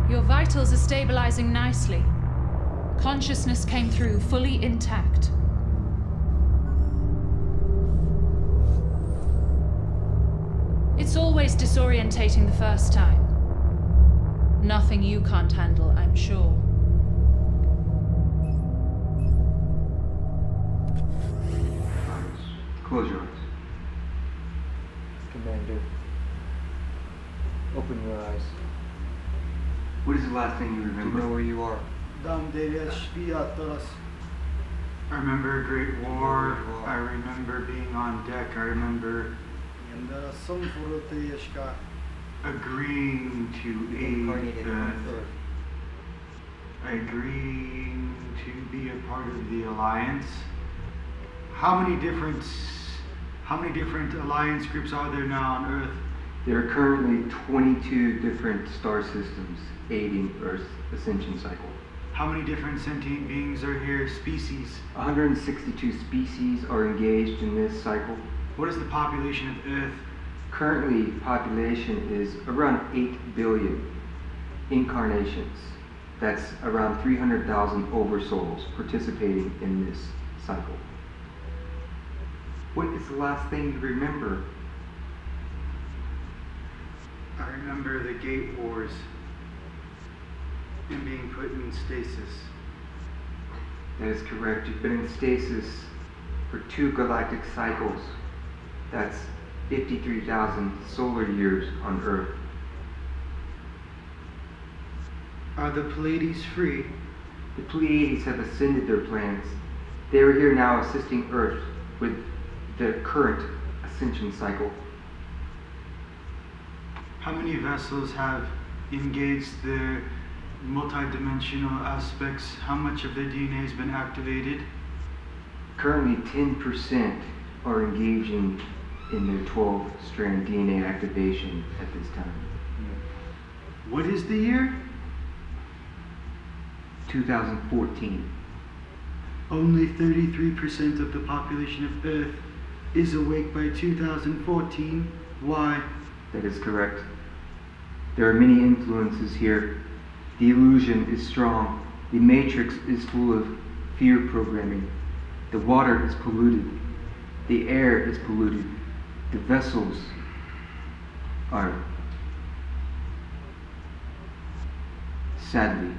Your vitals are stabilizing nicely. Consciousness came through fully intact. It's always disorientating the first time. Nothing you can't handle, I'm sure. Close your eyes. Commander, open your eyes. What is the last thing you Do you remember? know where you are? I remember a great war. I remember being on deck. I remember agreeing to Incarnated aid on Earth. Earth. Agreeing to be a part of the Alliance. How many different Alliance groups are there now on Earth? There are currently 22 different star systems aiding Earth's ascension cycle. How many different sentient beings are here? Species? 162 species are engaged in this cycle. What is the population of Earth? Currently, population is around 8 billion incarnations. That's around 300,000 oversouls participating in this cycle. What is the last thing you remember? I remember the Gate Wars and being put in stasis. That is correct. You've been in stasis for 2 galactic cycles. That's 53,000 solar years on Earth. Are the Pleiades free? The Pleiades have ascended their planets. They are here now assisting Earth with the current ascension cycle. How many vessels have engaged their multidimensional aspects? How much of their DNA has been activated? Currently, 10% are engaging in their 12-strand DNA activation at this time. What is the year? 2014. Only 33% of the population of Earth is awake by 2014. Why? That is correct. There are many influences here. The illusion is strong. The matrix is full of fear programming. The water is polluted. The air is polluted. The vessels are sadly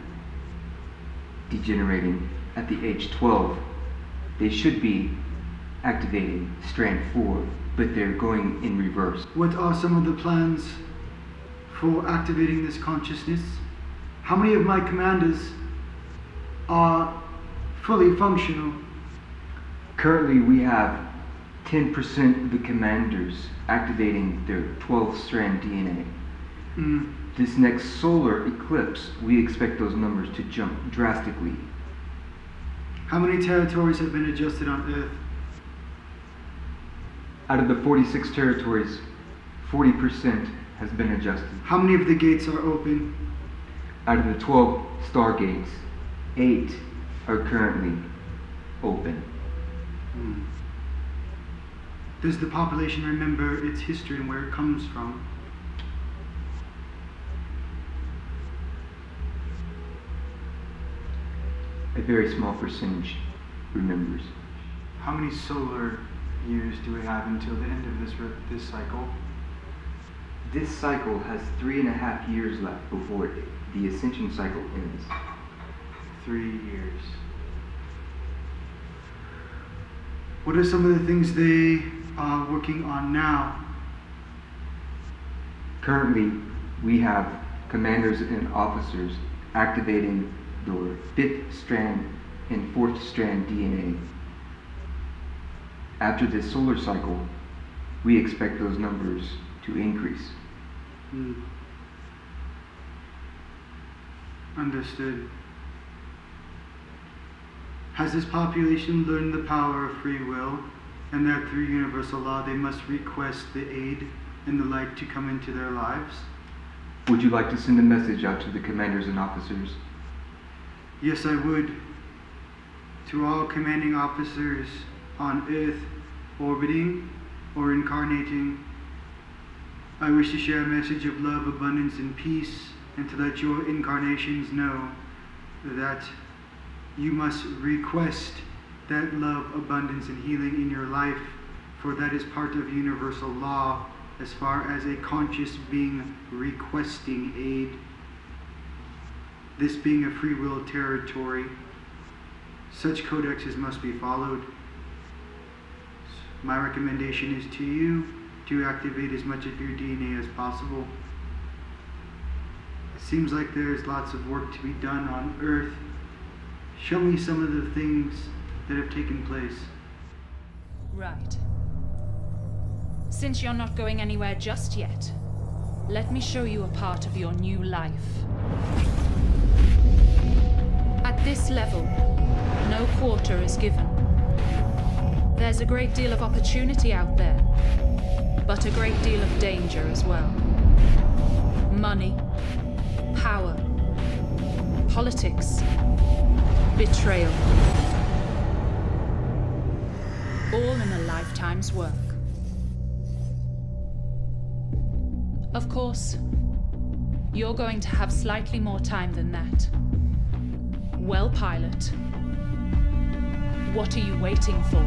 degenerating at the age 12. They should be activating strand 4, but they're going in reverse. What are some of the plans for activating this consciousness? How many of my commanders are fully functional? Currently, we have 10% of the commanders activating their 12-strand DNA. This next solar eclipse, we expect those numbers to jump drastically. How many territories have been adjusted on Earth? Out of the 46 territories, 40% has been adjusted. How many of the gates are open? Out of the 12 stargates, 8 are currently open. Does the population remember its history and where it comes from? A very small percentage remembers. How many solar years do we have until the end of this cycle? This cycle has 3.5 years left before the ascension cycle ends. 3 years. What are some of the things they are working on now? Currently, we have commanders and officers activating their 5th strand and 4th strand DNA. After this solar cycle, we expect those numbers to increase. Understood. Has this population learned the power of free will, and that through universal law they must request the aid and the light to come into their lives? Would you like to send a message out to the commanders and officers? Yes, I would. To all commanding officers on Earth, orbiting or incarnating, I wish to share a message of love, abundance, and peace and to let your incarnations know that you must request that love, abundance, and healing in your life, for that is part of universal law as far as a conscious being requesting aid. This being a free will territory, such codexes must be followed. My recommendation is to you to activate as much of your DNA as possible. It seems like there's lots of work to be done on Earth. Show me some of the things that have taken place. Right. Since you're not going anywhere just yet, let me show you a part of your new life. At this level, no quarter is given. There's a great deal of opportunity out there, but a great deal of danger as well. Money, power, politics, betrayal. All in a lifetime's work. Of course, you're going to have slightly more time than that. Well, pilot, what are you waiting for?